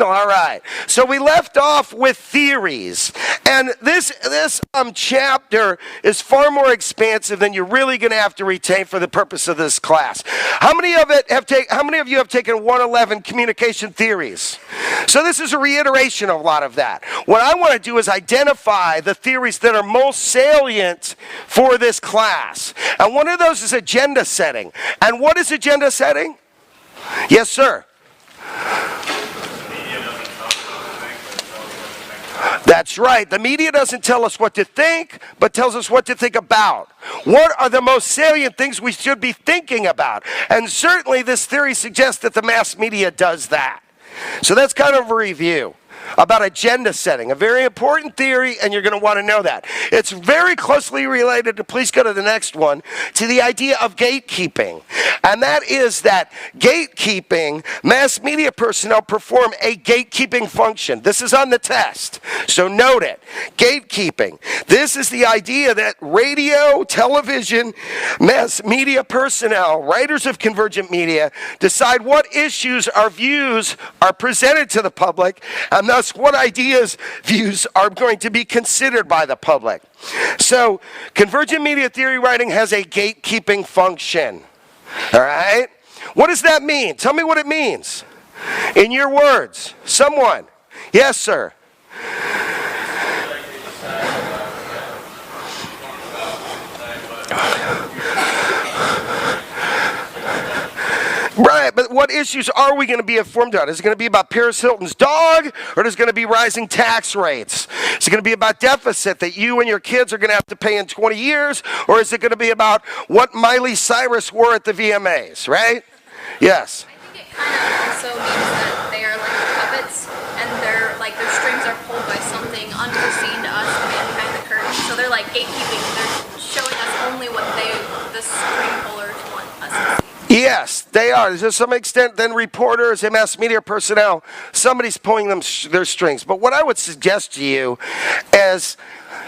signal? All right. So we left off with theories. And this chapter is far more expansive than you're really going to have to retain for the purpose of this class. How many of you have taken 111 communication theories? So this is a reiteration of a lot of that. What I want to do is identify the theories that are most salient for this class. And one of those is agenda setting. And what is agenda setting? Yes, sir. That's right. The media doesn't tell us what to think, but tells us what to think about. What are the most salient things we should be thinking about? And certainly this theory suggests that the mass media does that. So that's kind of a review about agenda setting, a very important theory, and you're going to want to know that. It's very closely related to, please go to the next one, to the idea of gatekeeping. And that is that gatekeeping, mass media personnel perform a gatekeeping function. This is on the test, so note it. Gatekeeping. This is the idea that radio, television, mass media personnel, writers of convergent media, decide what issues or views are presented to the public, and thus what ideas, views are going to be considered by the public. So, convergent media theory writing has a gatekeeping function. All right? What does that mean? Tell me what it means. In your words. Someone. Yes, sir. Right, but what issues are we going to be informed on? Is it going to be about Paris Hilton's dog, or is it going to be rising tax rates? Is it going to be about deficit that you and your kids are going to have to pay in 20 years, or is it going to be about what Miley Cyrus wore at the VMAs, right? Yes. I think it kind of also means that they are like puppets, and their strings are pulled by something unforeseen to us, the man behind the curtain. So they're like gatekeeping. They're showing us only what the string pullers want us to see. Yes, they are. To some extent, then reporters and mass media personnel, somebody's pulling them their strings. But what I would suggest to you is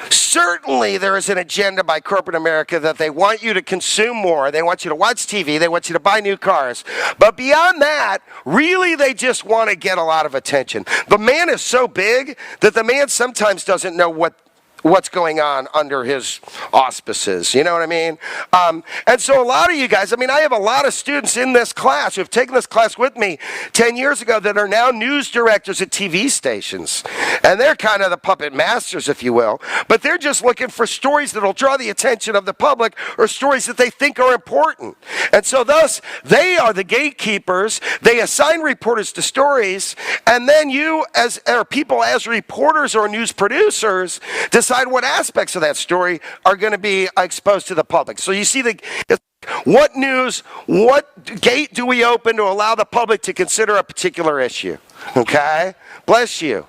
certainly there is an agenda by corporate America that they want you to consume more. They want you to watch TV. They want you to buy new cars. But beyond that, really they just want to get a lot of attention. The man is so big that the man sometimes doesn't know what's going on under his auspices, you know what I mean? And so a lot of you guys, I have a lot of students in this class who have taken this class with me 10 years ago that are now news directors at TV stations. And they're kind of the puppet masters, if you will. But they're just looking for stories that will draw the attention of the public or stories that they think are important. And so thus, they are the gatekeepers. They assign reporters to stories. And then you, people as reporters or news producers, decide what aspects of that story are going to be exposed to the public. So you see what news, what gate do we open to allow the public to consider a particular issue? Okay? Bless you.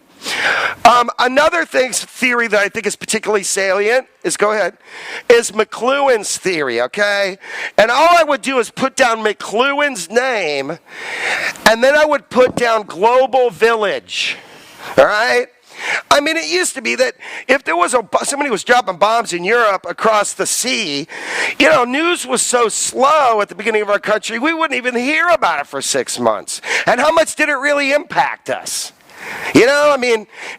Another theory that I think is particularly salient is, is McLuhan's theory, okay? And all I would do is put down McLuhan's name, and then I would put down Global Village, all right? It used to be that if there was somebody was dropping bombs in Europe across the sea, news was so slow at the beginning of our country, we wouldn't even hear about it for 6 months. And how much did it really impact us? It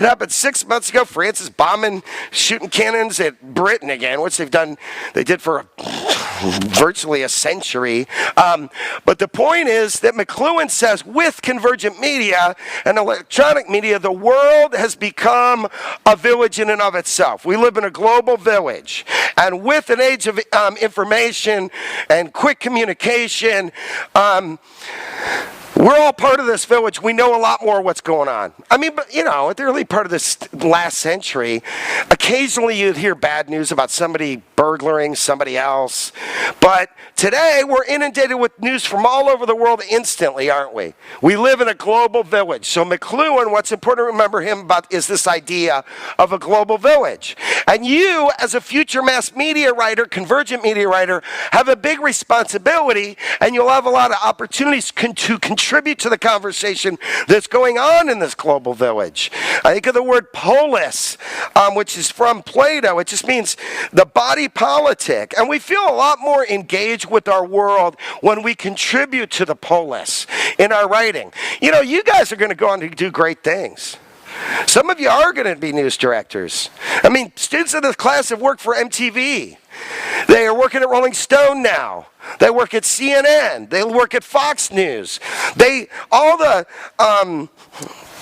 happened 6 months ago. France is bombing, shooting cannons at Britain again, which they did for virtually a century. But the point is that McLuhan says with convergent media and electronic media, the world has become a village in and of itself. We live in a global village. And with an age of information and quick communication, we're all part of this village. We know a lot more what's going on. But, at the early part of this last century, occasionally you'd hear bad news about somebody burglaring somebody else. But today, we're inundated with news from all over the world instantly, aren't we? We live in a global village. So McLuhan, what's important to remember him about is this idea of a global village. And you, as a future mass media writer, convergent media writer, have a big responsibility, and you'll have a lot of opportunities to contribute contribute to the conversation that's going on in this global village. I think of the word polis, which is from Plato. It just means the body politic. And we feel a lot more engaged with our world when we contribute to the polis in our writing. You know, you guys are going to go on to do great things. Some of you are going to be news directors. I mean, students in this class have worked for MTV. They are working at Rolling Stone now. They work at CNN. They work at Fox News. All the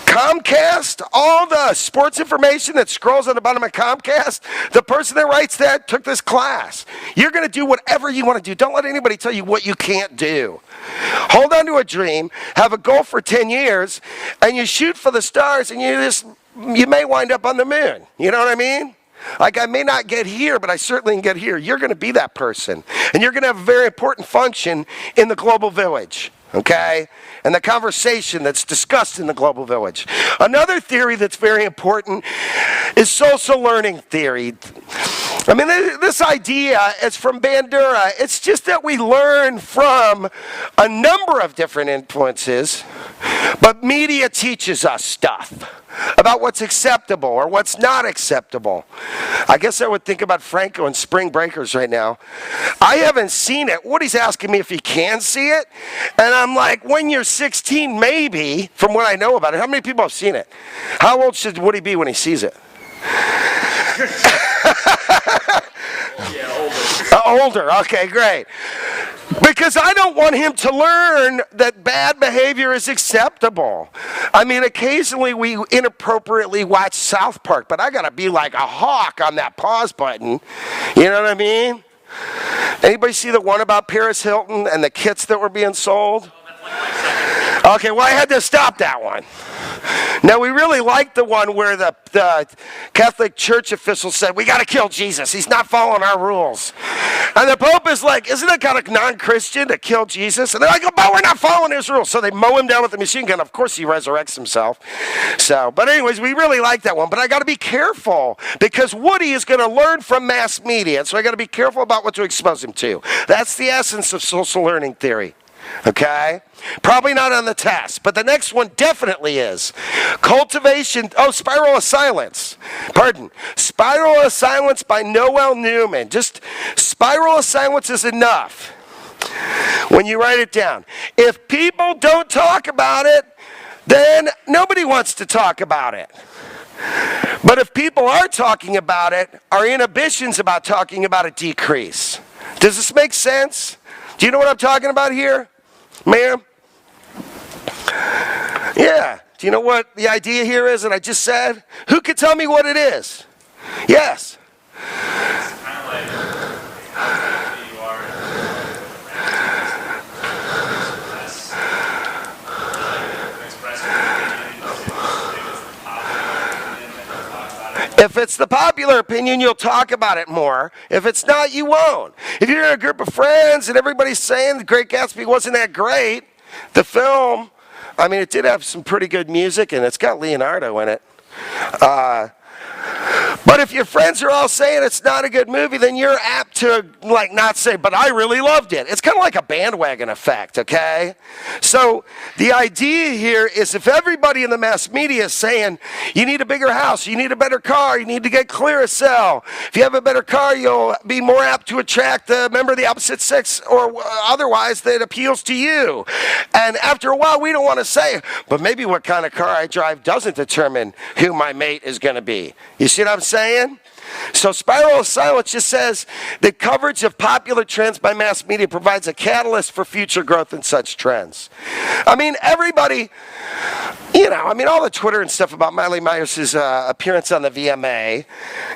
Comcast, all the sports information that scrolls on the bottom of Comcast, the person that writes that took this class. You're going to do whatever you want to do. Don't let anybody tell you what you can't do. Hold on to a dream, have a goal for 10 years, and you shoot for the stars, and you may wind up on the moon. You know what I mean? Like, I may not get here, but I certainly can get here. You're going to be that person. And you're going to have a very important function in the global village, okay? And the conversation that's discussed in the global village. Another theory that's very important is social learning theory. I mean, this idea is from Bandura. It's just that we learn from a number of different influences, but media teaches us stuff about what's acceptable or what's not acceptable. I guess I would think about Franco and Spring Breakers right now. I haven't seen it. Woody's asking me if he can see it. And I'm like, when you're 16, maybe, from what I know about it. How many people have seen it? How old should Woody be when he sees it? Yeah, older. Okay, great. Because I don't want him to learn that bad behavior is acceptable. I mean, occasionally we inappropriately watch South Park, but I got to be like a hawk on that pause button. You know what I mean? Anybody see the one about Paris Hilton and the kits that were being sold? Okay, well, I had to stop that one. Now, we really liked the one where the Catholic Church official said, we got to kill Jesus. He's not following our rules. And the Pope is like, isn't it kind of non-Christian to kill Jesus? And they're like, oh, but we're not following his rules. So they mow him down with a machine gun. Of course, he resurrects himself. But anyways, we really like that one. But I got to be careful because Woody is going to learn from mass media. And so I got to be careful about what to expose him to. That's the essence of social learning theory. Okay? Probably not on the test, but the next one definitely is. Cultivation, Spiral of Silence. Spiral of Silence by Noel Newman. Just Spiral of Silence is enough when you write it down. If people don't talk about it, then nobody wants to talk about it. But if people are talking about it, our inhibitions about talking about it decrease. Does this make sense? Do you know what I'm talking about here? Ma'am? Yeah. Do you know what the idea here is that I just said? Who could tell me what it is? Yes. It's kind of like how you are if it's the popular opinion, you'll talk about it more. If it's not, you won't. If you're in a group of friends and everybody's saying The Great Gatsby wasn't that great, the film, I mean, it did have some pretty good music, and it's got Leonardo in it. But if your friends are all saying it's not a good movie, then you're apt to not say, but I really loved it. It's kind of like a bandwagon effect, okay? So the idea here is if everybody in the mass media is saying you need a bigger house, you need a better car, you need to get Clearasil. If you have a better car, you'll be more apt to attract a member of the opposite sex or otherwise that appeals to you. And after a while, we don't want to say, but maybe what kind of car I drive doesn't determine who my mate is going to be. You see what I'm saying? So Spiral of Silence just says the coverage of popular trends by mass media provides a catalyst for future growth in such trends. I mean, everybody, all the Twitter and stuff about Miley Myers' appearance on the VMA,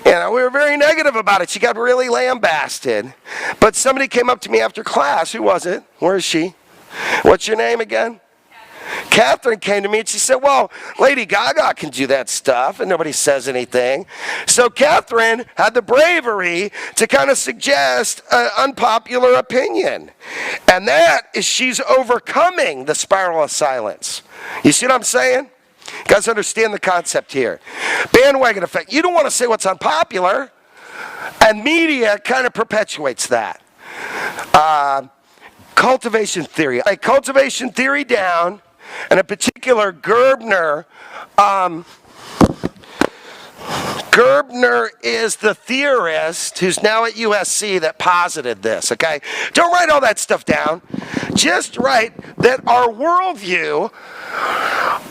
we were very negative about it. She got really lambasted. But somebody came up to me after class. Who was it? Where is she? What's your name again? Catherine came to me and she said, well, Lady Gaga can do that stuff, and nobody says anything. So Catherine had the bravery to kind of suggest an unpopular opinion. And that is she's overcoming the spiral of silence. You see what I'm saying? You guys understand the concept here. Bandwagon effect. You don't want to say what's unpopular, and media kind of perpetuates that. cultivation theory. A cultivation theory down, and in particular Gerbner is the theorist who's now at USC that posited this, okay? Don't write all that stuff down. Just write that our worldview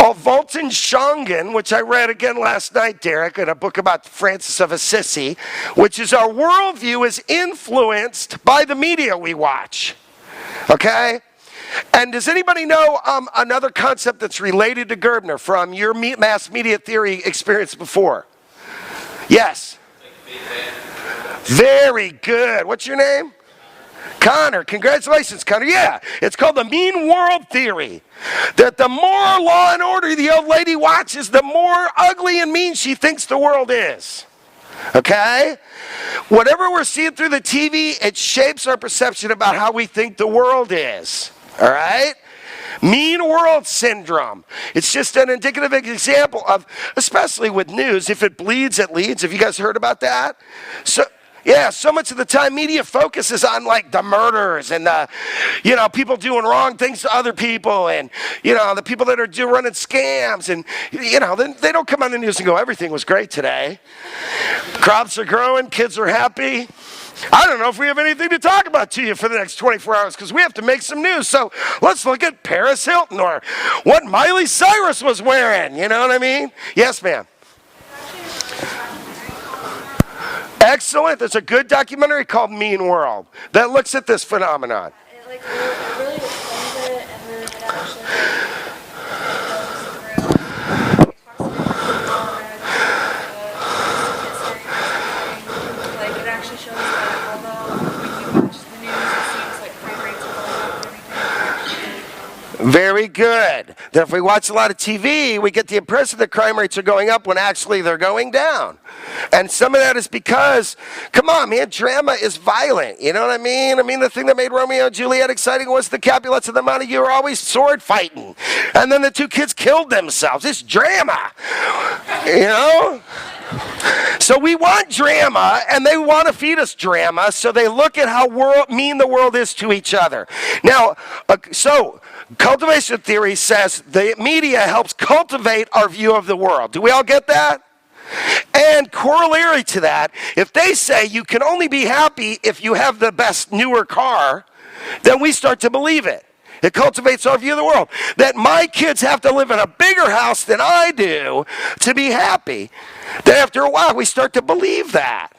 of Walton Schongen, which I read again last night, Derek, in a book about Francis of Assisi, which is our worldview is influenced by the media we watch, okay? And does anybody know another concept that's related to Gerbner from your mass media theory experience before? Yes. Very good. What's your name? Connor. Congratulations, Connor. Yeah, it's called the mean world theory. That the more Law and Order the old lady watches, the more ugly and mean she thinks the world is. Okay? Whatever we're seeing through the TV, it shapes our perception about how we think the world is. All right? Mean world syndrome. It's just an indicative example of, especially with news, if it bleeds, it leads. Have you guys heard about that? So much of the time media focuses on like the murders and the, people doing wrong things to other people and, the people that are running scams and, they don't come on the news and go, everything was great today. Crops are growing, kids are happy. I don't know if we have anything to talk about to you for the next 24 hours because we have to make some news. So let's look at Paris Hilton or what Miley Cyrus was wearing. You know what I mean? Yes, ma'am. Excellent. There's a good documentary called Mean World that looks at this phenomenon. It really explains it, and then it actually goes through, like it actually shows that although when you watch the news, it seems like crime rates are going up and everything. Very good. That if we watch a lot of TV, we get the impression that crime rates are going up when actually they're going down. And some of that is because, come on, man, drama is violent. You know what I mean? I mean, the thing that made Romeo and Juliet exciting was the Capulets and the Montague were always sword fighting. And then the two kids killed themselves. It's drama. You know? So we want drama, and they want to feed us drama, so they look at how mean the world is to each other. Now, cultivation theory says the media helps cultivate our view of the world. Do we all get that? And corollary to that, if they say you can only be happy if you have the best newer car, then we start to believe it. It cultivates our view of the world. That my kids have to live in a bigger house than I do to be happy. Then after a while, we start to believe that.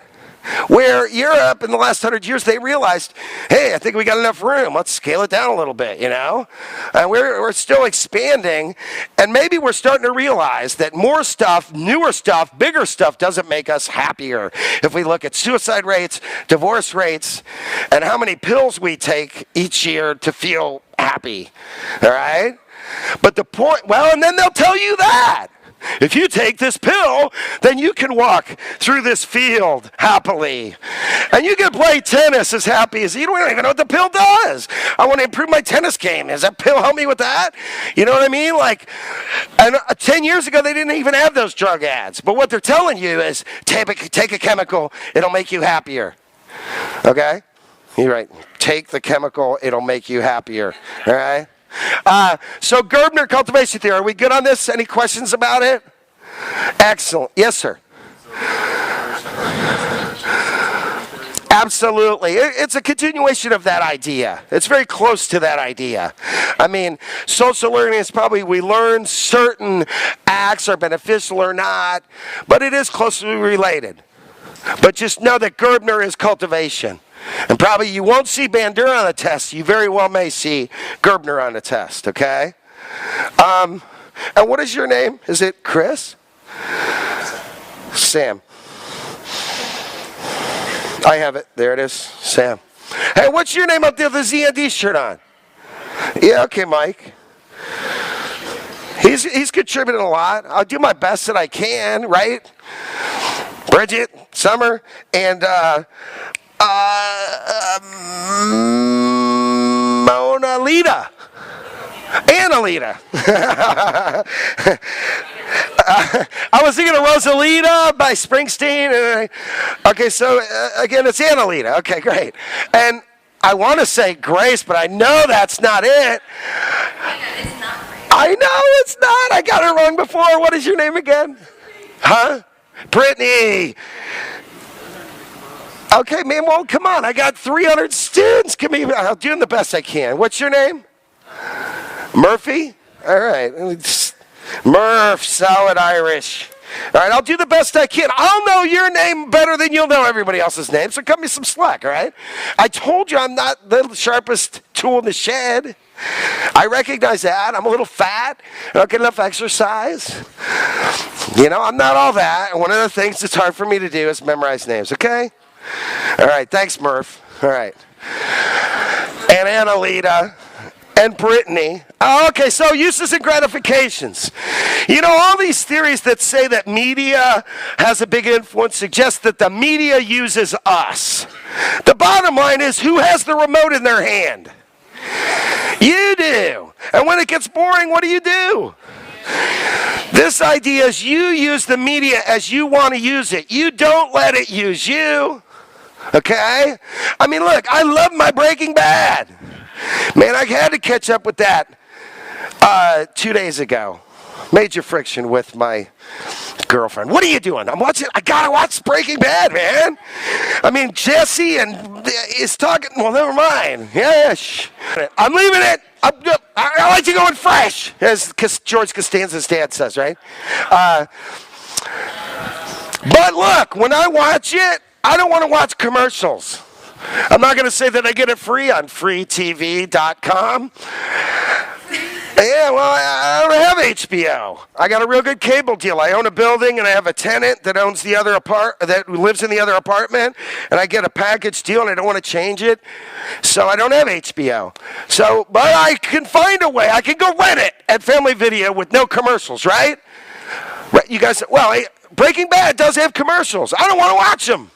Where Europe in the last 100 years, they realized, hey, I think we got enough room. Let's scale it down a little bit, And we're still expanding. And maybe we're starting to realize that more stuff, newer stuff, bigger stuff doesn't make us happier. If we look at suicide rates, divorce rates, and how many pills we take each year to feel happy. All right? But the point, and then they'll tell you that. If you take this pill, then you can walk through this field happily. And you can play tennis as happy as you don't even know what the pill does. I want to improve my tennis game. Does that pill help me with that? You know what I mean? 10 years ago, they didn't even have those drug ads. But what they're telling you is, take a chemical, it'll make you happier. Okay? You're right. Take the chemical, it'll make you happier. All right? So Gerbner cultivation theory, are we good on this? Any questions about it? Excellent. Yes, sir. Absolutely. It's a continuation of that idea. It's very close to that idea. I mean, social learning is probably we learn certain acts are beneficial or not, but it is closely related. But just know that Gerbner is cultivation. And probably you won't see Bandura on the test. You very well may see Gerbner on the test, okay? And what is your name? Is it Chris? Sam. I have it. There it is. Sam. Hey, what's your name up there with the ZND shirt on? Yeah, okay, Mike. He's contributed a lot. I'll do my best that I can, right? Bridget, Summer, and Mona Lita. Annalita. I was thinking of Rosalita by Springsteen. Okay, so again, it's Annalita. Okay, great. And I want to say Grace, but I know that's not it. Yeah, it's not right. I know it's not. I got it wrong before. What is your name again? Huh? Brittany. Okay, man, well, come on. I got 300 students. I'm doing the best I can. What's your name? Murphy? All right. Murph, solid Irish. All right, I'll do the best I can. I'll know your name better than you'll know everybody else's name, so cut me some slack, all right? I told you I'm not the sharpest tool in the shed. I recognize that. I'm a little fat. I don't get enough exercise. You know, I'm not all that. And one of the things that's hard for me to do is memorize names, okay? All right, thanks, Murph. All right. And Annalita. And Brittany. Oh, okay, so uses and gratifications. You know, all these theories that say that media has a big influence suggest that the media uses us. The bottom line is, who has the remote in their hand? You do. And when it gets boring, what do? This idea is you use the media as you want to use it. You don't let it use you. Okay? I mean, look, I love my Breaking Bad. Man, I had to catch up with that 2 days ago. Major friction with my girlfriend. What are you doing? I'm watching. I gotta watch Breaking Bad, man. I mean, Jesse is talking. Well, never mind. Yeah. I'm leaving it. I like to go in fresh, as George Costanza's dad says, right? But look, when I watch it, I don't want to watch commercials. I'm not going to say that I get it free on freetv.com. Yeah, well, I don't have HBO. I got a real good cable deal. I own a building, and I have a tenant that owns the other that lives in the other apartment, and I get a package deal, and I don't want to change it, so I don't have HBO. So, but I can find a way. I can go rent it at Family Video with no commercials, right? You guys, well, Breaking Bad does have commercials. I don't want to watch them.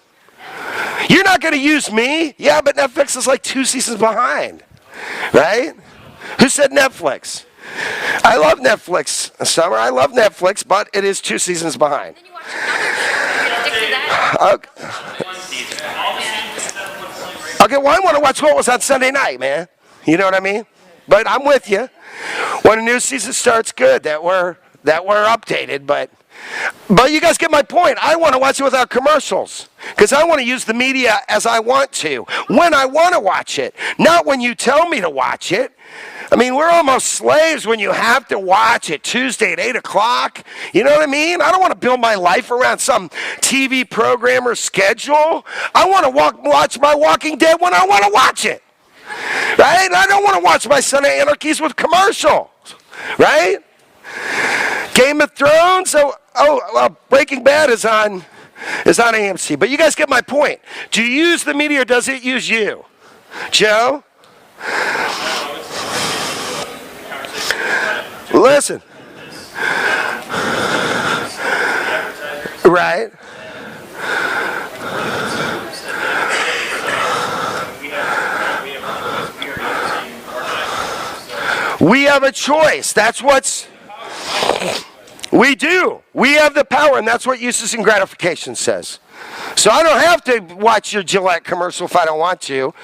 You're not going to use me. Yeah, but Netflix is like 2 seasons behind, right? Who said Netflix? I love Netflix, Summer. I love Netflix, but it is 2 seasons behind. Then you watch another show. You stick to that. Okay, well, I want to watch what was on Sunday night, man. You know what I mean? But I'm with you. When a new season starts, good that we're updated, but you guys get my point. I want to watch it without commercials because I want to use the media as I want to, when I want to watch it, not when you tell me to watch it. I mean, we're almost slaves when you have to watch it Tuesday at 8 o'clock. You know what I mean? I don't want to build my life around some TV programmer's schedule. I want to watch my Walking Dead when I want to watch it, right? I don't want to watch my Son of Anarchies with commercials, right? Game of Thrones. So, well, Breaking Bad is on AMC. But you guys get my point. Do you use the media or does it use you? Joe? Listen. Right. We have a choice. That's what's... We do. We have the power, and that's what uses and gratification says. So I don't have to watch your Gillette commercial if I don't want to.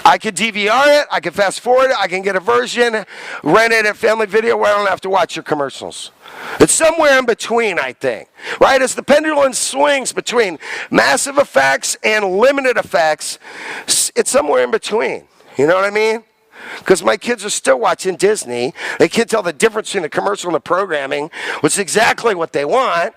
I can DVR it, I can fast forward it, I can get a version, rent it at Family Video where I don't have to watch your commercials. It's somewhere in between, I think. Right? As the pendulum swings between massive effects and limited effects, it's somewhere in between. You know what I mean? Because my kids are still watching Disney. They can't tell the difference between the commercial and the programming, which is exactly what they want.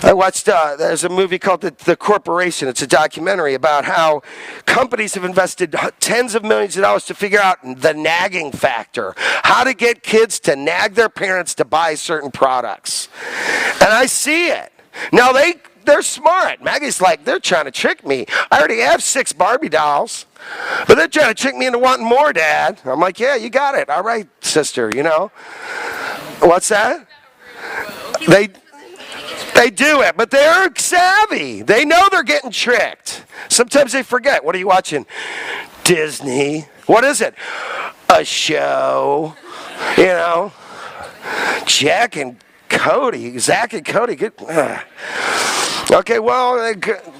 I watched, there's a movie called The Corporation. It's a documentary about how companies have invested tens of millions of dollars to figure out the nagging factor, how to get kids to nag their parents to buy certain products. And I see it. Now, they're smart. Maggie's like, they're trying to trick me. I already have 6 Barbie dolls, but they're trying to trick me into wanting more, Dad. I'm like, yeah, you got it. All right, sister, you know. What's that? They do it, but they're savvy. They know they're getting tricked. Sometimes they forget. What are you watching? Disney. What is it? A show. You know. Zach and Cody. Good. Okay, well,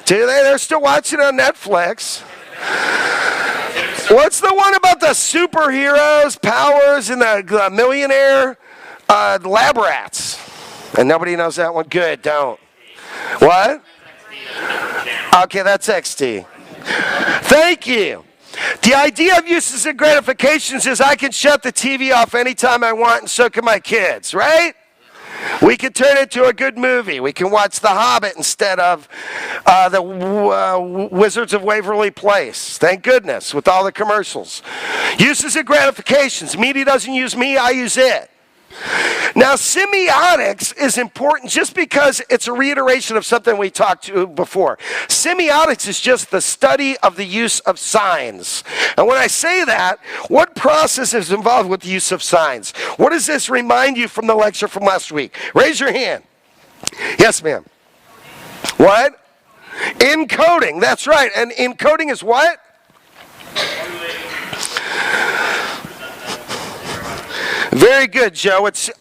they're still watching on Netflix. What's the one about the superheroes, powers, and the millionaire lab rats? And nobody knows that one? Good, don't. What? Okay, that's XT. Thank you. The idea of uses and gratifications is I can shut the TV off anytime I want, and so can my kids, right? We can turn it into a good movie. We can watch The Hobbit instead of the Wizards of Waverly Place. Thank goodness, with all the commercials. Uses and gratifications. Media doesn't use me, I use it. Now, semiotics is important just because it's a reiteration of something we talked to before. Semiotics is just the study of the use of signs. And when I say that, what process is involved with the use of signs? What does this remind you from the lecture from last week? Raise your hand. Yes, ma'am. What? Encoding, that's right. And encoding is what? Very good, Joe. It's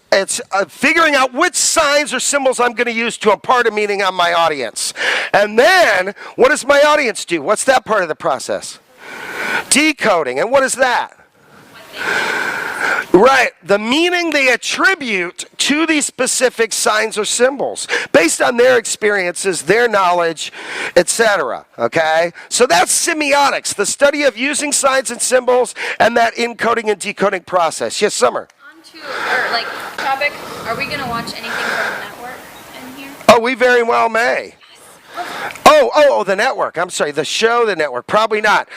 figuring out which signs or symbols I'm going to use to impart a meaning on my audience. And then, what does my audience do? What's that part of the process? Decoding. And what is that? Right, the meaning they attribute to these specific signs or symbols based on their experiences, their knowledge, etc. Okay? So that's semiotics, the study of using signs and symbols and that encoding and decoding process. Yes, Summer? On to our topic, are we going to watch anything from the network in here? Oh, we very well may. Oh, the network. I'm sorry, the show, the network. Probably not.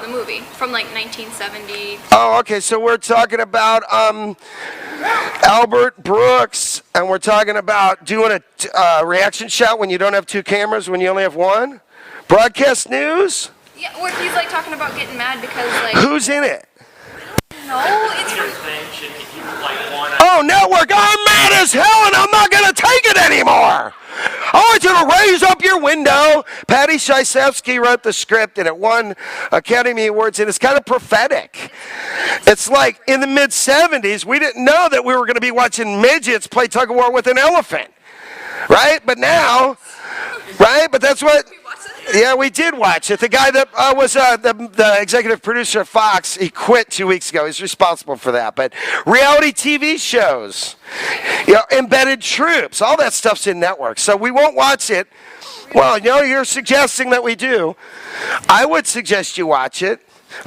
The movie from 1970. Oh, okay. So we're talking about Albert Brooks, and we're talking about doing a reaction shot when you don't have two cameras, when you only have one. Broadcast news. Yeah, where he's talking about getting mad because Who's in it? No, it's Oh, network. I'm mad as hell, and I'm not gonna take it anymore. I want you to raise up your window. Patty Shysevsky wrote the script, and it won Academy Awards, and it's kind of prophetic. It's like in the mid-'70s, we didn't know that we were going to be watching midgets play tug-of-war with an elephant, right? But now, right? But that's what... Yeah, we did watch it. The guy that was the executive producer of Fox, he quit 2 weeks ago. He's responsible for that. But reality TV shows, embedded troops, all that stuff's in networks. So we won't watch it. Well, you're suggesting that we do. I would suggest you watch it.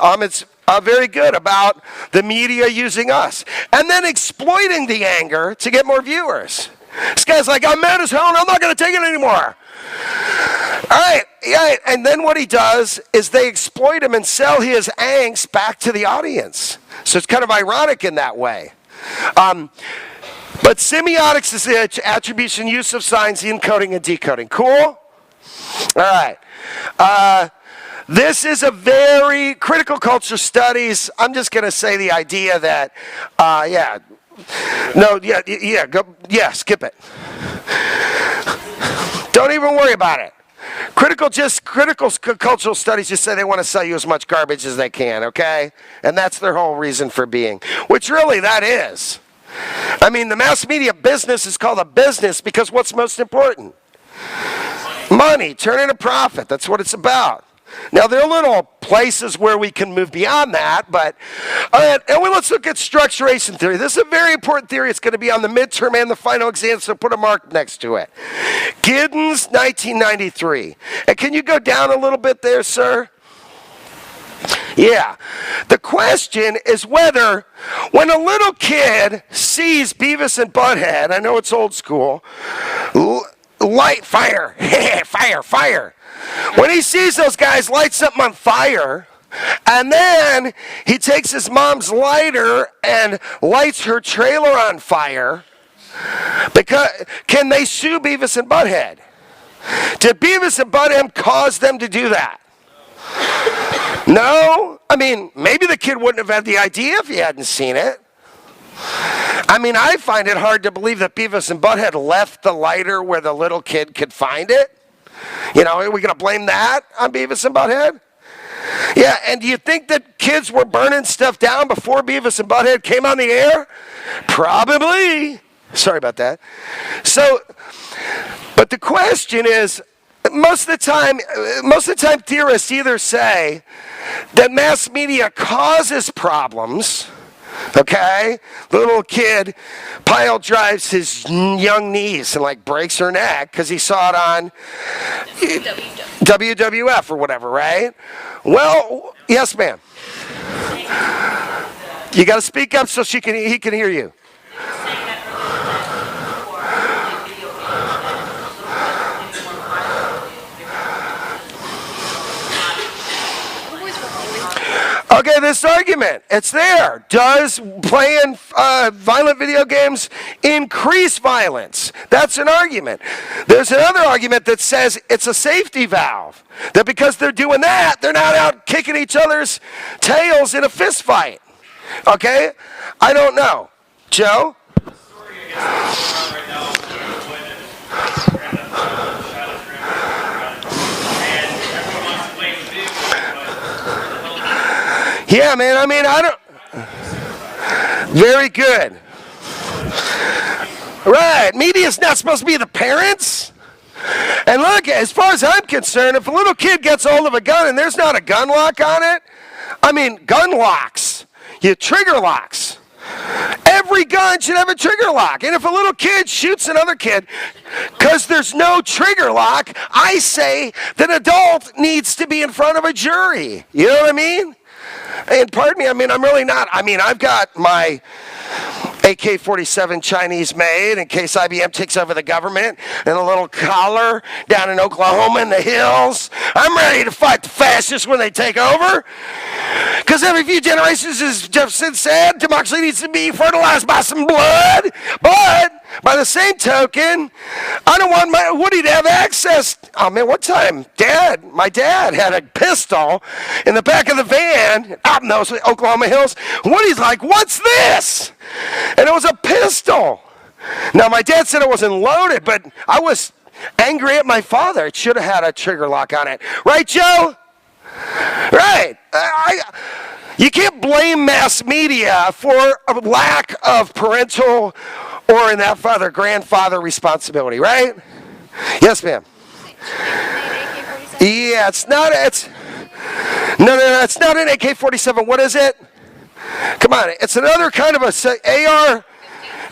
It's very good about the media using us. And then exploiting the anger to get more viewers. This guy's like, I'm mad as hell and I'm not going to take it anymore. All right, yeah, and then what he does is they exploit him and sell his angst back to the audience. So it's kind of ironic in that way. But semiotics is the attribution, use of signs, encoding and decoding. Cool? All right. This is a very critical culture studies. I'm just going to say the idea that, skip it. Don't even worry about it. Critical cultural studies just say they want to sell you as much garbage as they can, okay? And that's their whole reason for being, which really that is. I mean, the mass media business is called a business because what's most important? Money, turning a profit. That's what it's about. Now, there are little places where we can move beyond that, but let's look at structuration theory. This is a very important theory. It's going to be on the midterm and the final exam, so put a mark next to it. Giddens, 1993. And can you go down a little bit there, sir? Yeah. The question is whether, when a little kid sees Beavis and Butthead, I know it's old school, light, fire, fire, fire. When he sees those guys light something on fire, and then he takes his mom's lighter and lights her trailer on fire, can they sue Beavis and Butthead? Did Beavis and Butthead cause them to do that? No? I mean, maybe the kid wouldn't have had the idea if he hadn't seen it. I mean, I find it hard to believe that Beavis and Butthead left the lighter where the little kid could find it. Are we going to blame that on Beavis and Butthead? Yeah, and do you think that kids were burning stuff down before Beavis and Butthead came on the air? Probably. Sorry about that. So, but the question is, most of the time theorists either say that mass media causes problems. Okay, the little kid pile drives his young niece and like breaks her neck because he saw it on WWF or whatever, right? Well, yes, ma'am. You got to speak up so he can hear you. Okay, this argument, it's there. Does playing violent video games increase violence? That's an argument. There's another argument that says it's a safety valve. That because they're doing that, they're not out kicking each other's tails in a fist fight. Okay? I don't know. Joe? Yeah, man, I mean, I don't... Very good. Right, media's not supposed to be the parents. And look, as far as I'm concerned, if a little kid gets hold of a gun and there's not a gun lock on it, I mean, gun locks, trigger locks. Every gun should have a trigger lock. And if a little kid shoots another kid because there's no trigger lock, I say that an adult needs to be in front of a jury. You know what I mean? And pardon me, I mean, I'm really not. I mean, I've got my AK-47 Chinese made in case IBM takes over the government and a little collar down in Oklahoma in the hills. I'm ready to fight the fascists when they take over. Because every few generations, as Jefferson said, democracy needs to be fertilized by some blood. But by the same token, I don't want Woody to have access. Oh man, one time, my dad had a pistol in the back of the van out in those Oklahoma hills. Woody's like, "What's this?" And it was a pistol. Now my dad said it wasn't loaded, but I was angry at my father. It should have had a trigger lock on it. Right, Joe? Right. You can't blame mass media for a lack of parental or in that father, grandfather responsibility, right? Yes, ma'am. Yeah, it's not an AK-47. What is it? Come on, it's another kind of a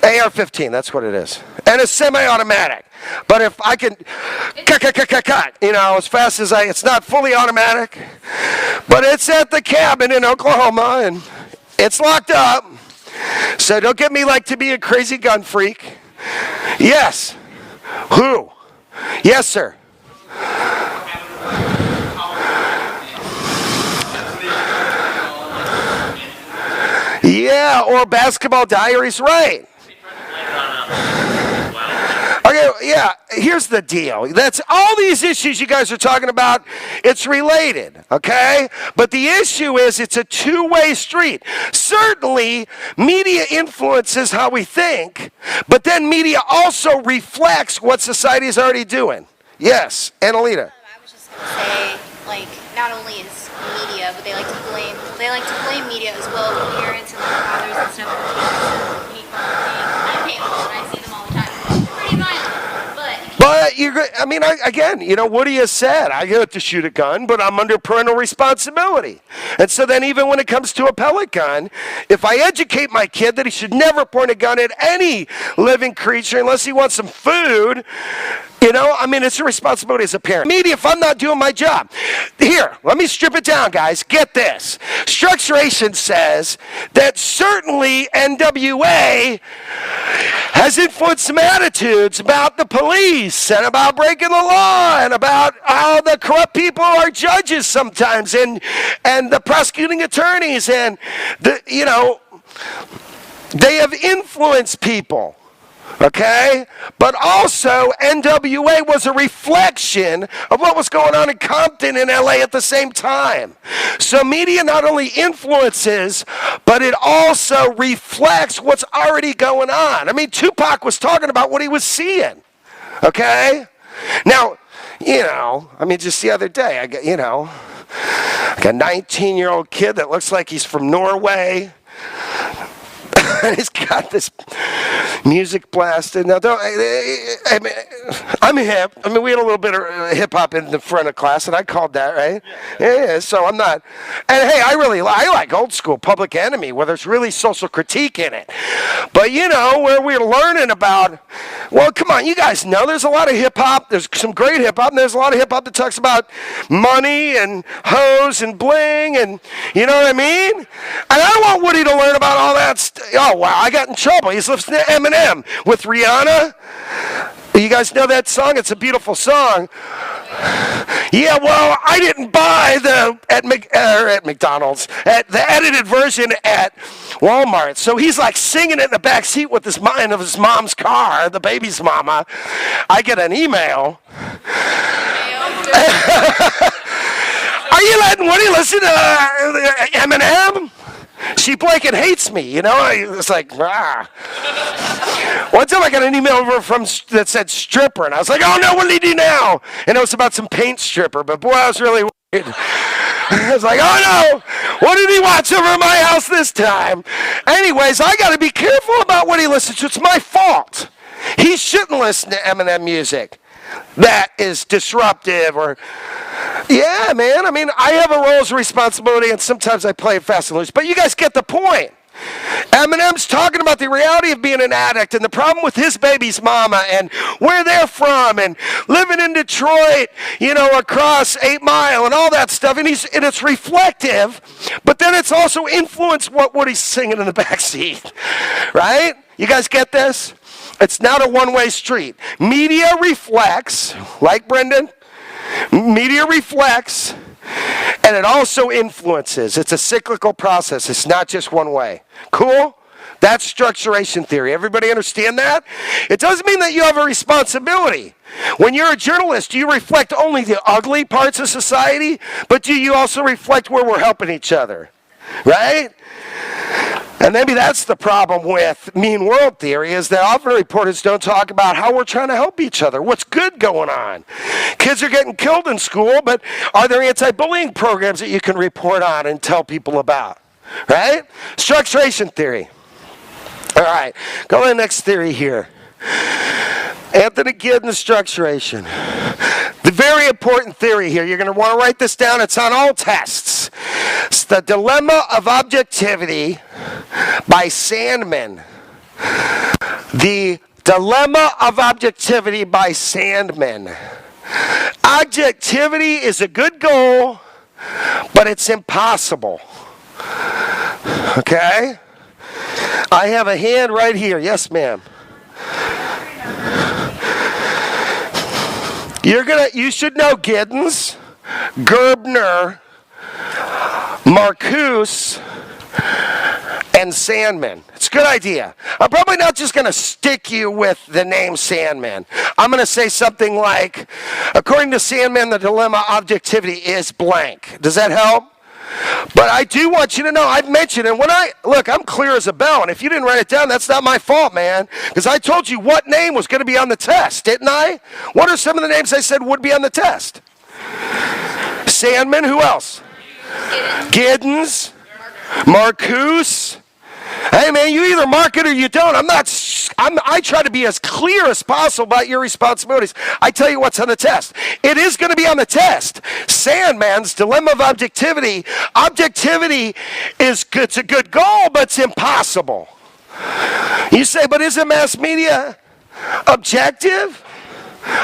AR-15, that's what it is. And it's semi-automatic. But if I can cut, as fast as it's not fully automatic, but it's at the cabin in Oklahoma and it's locked up. So don't get me like to be a crazy gun freak. Yes. Who? Yes, sir. Yeah, or Basketball Diaries, right. Okay, yeah, here's the deal. That's all these issues you guys are talking about, it's related, okay? But the issue is it's a two-way street. Certainly, media influences how we think, but then media also reflects what society is already doing. Yes, Annalita. I was just going to say, not only is media, but they like to blame media as well, the parents and the fathers and stuff. I see them all the time. Pretty violent, but again, Woody has said, I get to shoot a gun, but I'm under parental responsibility. And so then even when it comes to a pellet gun, if I educate my kid that he should never point a gun at any living creature unless he wants some food, it's a responsibility as a parent. Media, if I'm not doing my job. Here, let me strip it down, guys. Get this. Structuration says that certainly NWA has influenced some attitudes about the police and about breaking the law and about how the corrupt people are judges sometimes and the prosecuting attorneys and they have influenced people. Okay? But also, NWA was a reflection of what was going on in Compton and LA at the same time. So media not only influences, but it also reflects what's already going on. I mean, Tupac was talking about what he was seeing. Okay? Now, just the other day, I got a 19-year-old kid that looks like he's from Norway. and he's got this music blasted. Now, I'm hip. I mean, we had a little bit of hip-hop in the front of class, and I called that, right? Yeah, so I'm not. And, hey, I like old school Public Enemy, where there's really social critique in it. But, you know, where we're learning about, well, come on, you guys know there's a lot of hip-hop. There's some great hip-hop, and there's a lot of hip-hop that talks about money and hoes and bling, and you know what I mean? And I don't want Woody to learn about all that oh, wow, I got in trouble. He's listening to Eminem with Rihanna. You guys know that song? It's a beautiful song. Yeah, well, I didn't buy at McDonald's, at the edited version at Walmart. So he's like singing it in the back seat with his mind of his mom's car, the baby's mama. I get an email. Are you letting Woody listen to Eminem? She blanket hates me, you know? It's like, rah. One time I got an email over that said stripper, and I was like, oh no, what did he do now? And it was about some paint stripper, but boy, I was really worried. I was like, oh no, what did he watch over at my house this time? Anyways, I got to be careful about what he listens to. It's my fault. He shouldn't listen to Eminem music that is disruptive or... Yeah, man. I mean, I have a role as a responsibility, and sometimes I play it fast and loose. But you guys get the point. Eminem's talking about the reality of being an addict and the problem with his baby's mama and where they're from and living in Detroit, you know, across 8 Mile and all that stuff. And it's reflective, but then it's also influenced what he's singing in the back seat, right? You guys get this? It's not a one-way street. Media reflects, like Brendan, media reflects, and it also influences. It's a cyclical process. It's not just one way. Cool? That's structuration theory. Everybody understand that? It doesn't mean that you have a responsibility. When you're a journalist, do you reflect only the ugly parts of society, but do you also reflect where we're helping each other? Right? And maybe that's the problem with mean world theory, is that often reporters don't talk about how we're trying to help each other, what's good going on. Kids are getting killed in school, but are there anti-bullying programs that you can report on and tell people about? Right? Structuration theory. All right, go to the next theory here. Anthony Giddens structuration. The very important theory here, you're going to want to write this down. It's on all tests. It's the dilemma of objectivity by Sandman. The dilemma of objectivity by Sandman. Objectivity is a good goal, but it's impossible. Okay? I have a hand right here. Yes, ma'am. You should know Giddens, Gerbner, Marcuse, and Sandman. It's a good idea. I'm probably not just going to stick you with the name Sandman. I'm going to say something like, according to Sandman, the dilemma objectivity is blank. Does that help? But I do want you to know, I've mentioned, and look, I'm clear as a bell, and if you didn't write it down, that's not my fault, man. Because I told you what name was going to be on the test, didn't I? What are some of the names I said would be on the test? Sandman, who else? Giddens, Marcuse. Hey, man, you either mark it or you don't. I try to be as clear as possible about your responsibilities. I tell you what's on the test. It is going to be on the test. Sandman's dilemma of objectivity. Objectivity it's a good goal, but it's impossible. You say, but isn't mass media objective?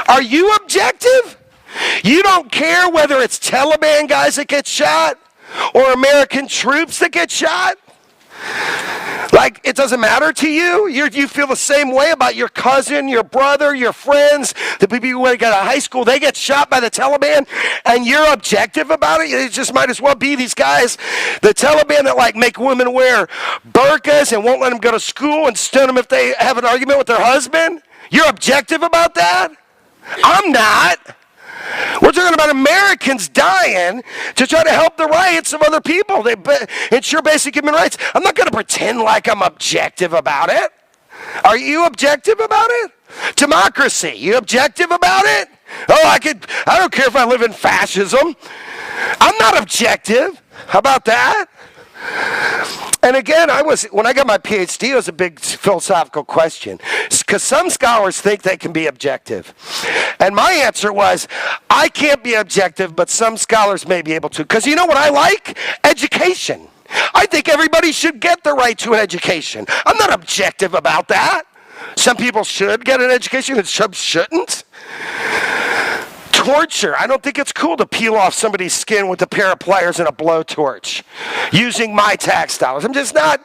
Are you objective? You don't care whether it's Taliban guys that get shot or American troops that get shot? Like, it doesn't matter to you? You feel the same way about your cousin, your brother, your friends, the people who went to high school, they get shot by the Taliban, and you're objective about it? It just might as well be these guys, the Taliban that like make women wear burqas and won't let them go to school and stun them if they have an argument with their husband? You're objective about that? I'm not. We're talking about Americans dying to try to help the rights of other people. They ensure basic human rights. I'm not going to pretend like I'm objective about it. Are you objective about it? Democracy, you objective about it? Oh, I don't care if I live in fascism. I'm not objective. How about that? And again, when I got my PhD, it was a big philosophical question. Because some scholars think they can be objective. And my answer was, I can't be objective, but some scholars may be able to. Because you know what I like? Education. I think everybody should get the right to an education. I'm not objective about that. Some people should get an education and some shouldn't. Torture. I don't think it's cool to peel off somebody's skin with a pair of pliers and a blowtorch using my tax dollars. I'm just not.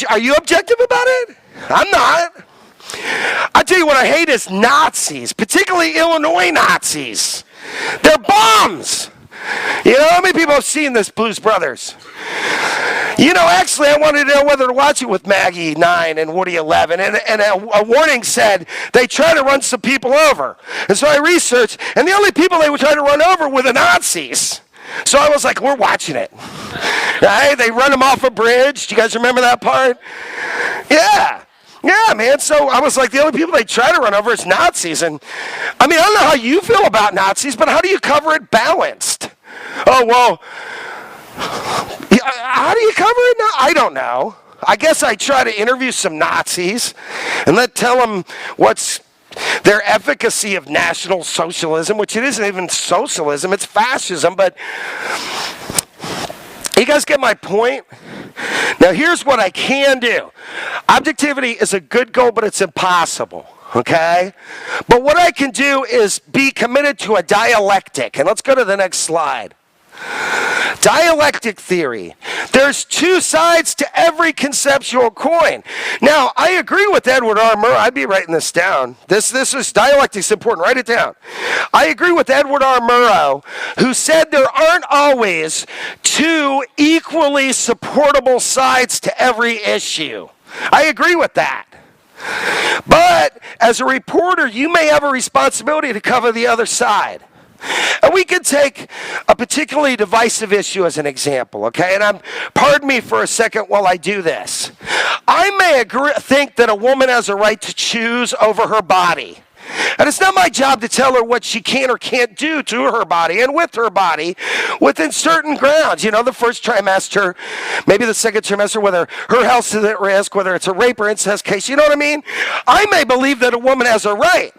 Are you objective about it? I'm not. I tell you what I hate is Nazis, particularly Illinois Nazis. They're bombs. You know how many people have seen this, Blues Brothers? You know, actually, I wanted to know whether to watch it with Maggie 9 and Woody 11, and a warning said they try to run some people over. And so I researched, and the only people they would try to run over were the Nazis. So I was like, we're watching it. Right? They run them off a bridge. Do you guys remember that part? Yeah. Yeah, man. So I was like, the only people they try to run over is Nazis. And I mean, I don't know how you feel about Nazis, but how do you cover it balanced? Oh, well, how do you cover it now? I don't know. I guess I try to interview some Nazis and tell them what's their efficacy of National Socialism, which it isn't even socialism, it's fascism. But you guys get my point? Now, here's what I can do. Objectivity is a good goal, but it's impossible, okay? But what I can do is be committed to a dialectic. And let's go to the next slide. Dialectic theory. There's two sides to every conceptual coin. Now, I agree with Edward R. Murrow. I'd be writing this down. This is dialectic's important. Write it down. I agree with Edward R. Murrow, who said there aren't always two equally supportable sides to every issue. I agree with that. But as a reporter, you may have a responsibility to cover the other side. And we can take a particularly divisive issue as an example, okay? And pardon me for a second while I do this. I may think that a woman has a right to choose over her body. And it's not my job to tell her what she can or can't do to her body and with her body within certain grounds. You know, the first trimester, maybe the second trimester, whether her health is at risk, whether it's a rape or incest case. You know what I mean? I may believe that a woman has a right.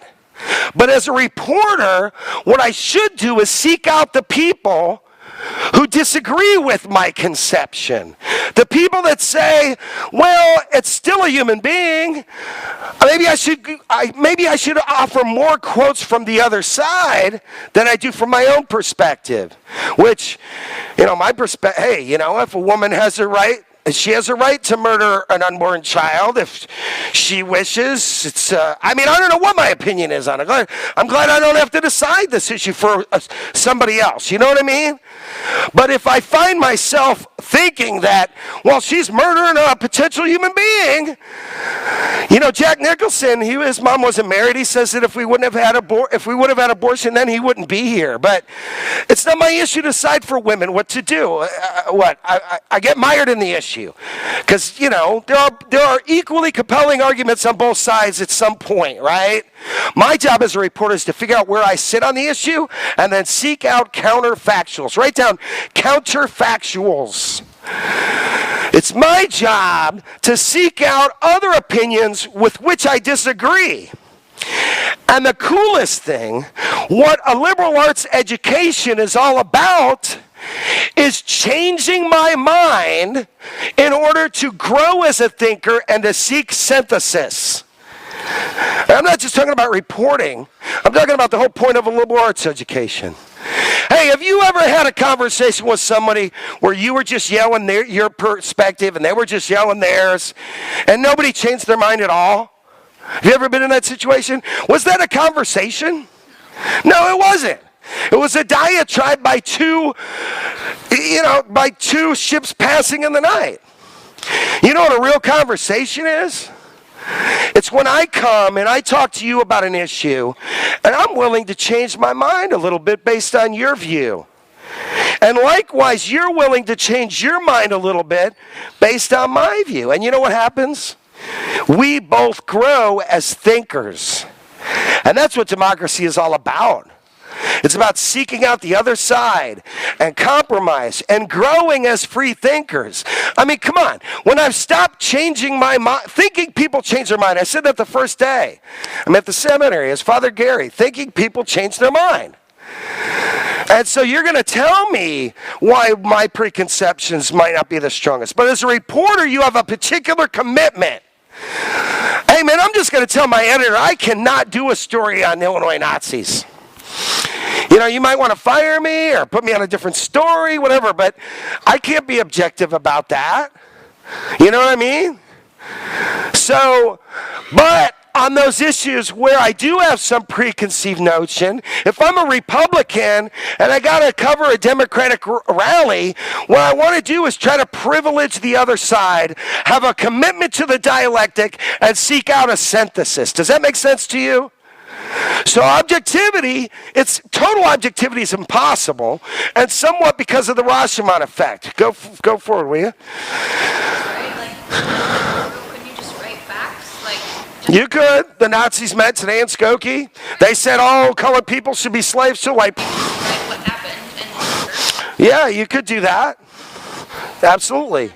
But as a reporter, what I should do is seek out the people who disagree with my conception. The people that say, well, it's still a human being. Maybe I should offer more quotes from the other side than I do from my own perspective. Which, you know, my perspective, hey, you know, if a woman has a right, she has a right to murder an unborn child if she wishes. It's, I mean, I don't know what my opinion is on it. I'm glad I don't have to decide this issue for somebody else. You know what I mean? But if I find myself thinking that, well, she's murdering a potential human being, you know, Jack Nicholson, his mom wasn't married. He says that if we would have had abortion, then he wouldn't be here. But it's not my issue to decide for women what to do. I get mired in the issue. Because, you know, there are equally compelling arguments on both sides at some point, right? My job as a reporter is to figure out where I sit on the issue and then seek out counterfactuals. Write down counterfactuals. It's my job to seek out other opinions with which I disagree. And the coolest thing, what a liberal arts education is all about, is changing my mind in order to grow as a thinker and to seek synthesis. And I'm not just talking about reporting. I'm talking about the whole point of a liberal arts education. Hey, have you ever had a conversation with somebody where you were just yelling your perspective and they were just yelling theirs and nobody changed their mind at all? Have you ever been in that situation? Was that a conversation? No, it wasn't. It was a diatribe by two ships passing in the night. You know what a real conversation is? It's when I come and I talk to you about an issue and I'm willing to change my mind a little bit based on your view. And likewise, you're willing to change your mind a little bit based on my view. And you know what happens? We both grow as thinkers. And that's what democracy is all about. It's about seeking out the other side and compromise and growing as free thinkers. I mean, come on. When I've stopped changing my mind, thinking people change their mind. I said that the first day. I'm at the seminary as Father Gary, thinking people change their mind. And so you're going to tell me why my preconceptions might not be the strongest. But as a reporter, you have a particular commitment. Hey, man, I'm just going to tell my editor I cannot do a story on Illinois Nazis. You know, you might want to fire me or put me on a different story, whatever, but I can't be objective about that. You know what I mean? So, but on those issues where I do have some preconceived notion, if I'm a Republican and I got to cover a Democratic rally, what I want to do is try to privilege the other side, have a commitment to the dialectic, and seek out a synthesis. Does that make sense to you? So objectivity, total objectivity is impossible, and somewhat because of the Rashomon effect. Go forward, will you? Right? Couldn't you just write facts? You could. The Nazis met today in Skokie. They said all colored people should be slaves. So write what happened. Yeah, you could do that. Absolutely.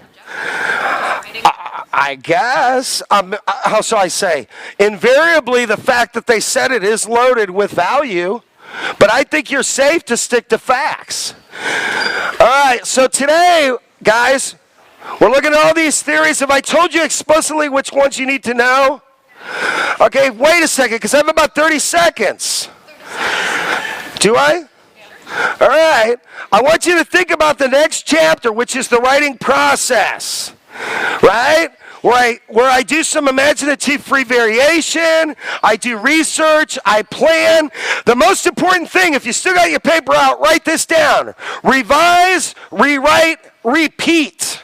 I guess, how shall I say, invariably the fact that they said it is loaded with value, but I think you're safe to stick to facts. All right, so today, guys, we're looking at all these theories. Have I told you explicitly which ones you need to know? Okay, wait a second, because I have about 30 seconds. Do I? All right, I want you to think about the next chapter, which is the writing process. Right? Where I do some imaginative free variation, I do research, I plan. The most important thing, if you still got your paper out, write this down. Revise, rewrite, repeat.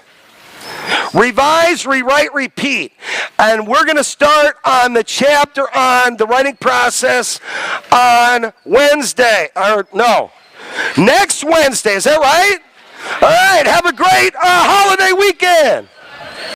Revise, rewrite, repeat. And we're going to start on the chapter on the writing process on Wednesday. Next Wednesday. Is that right? All right, have a great holiday weekend.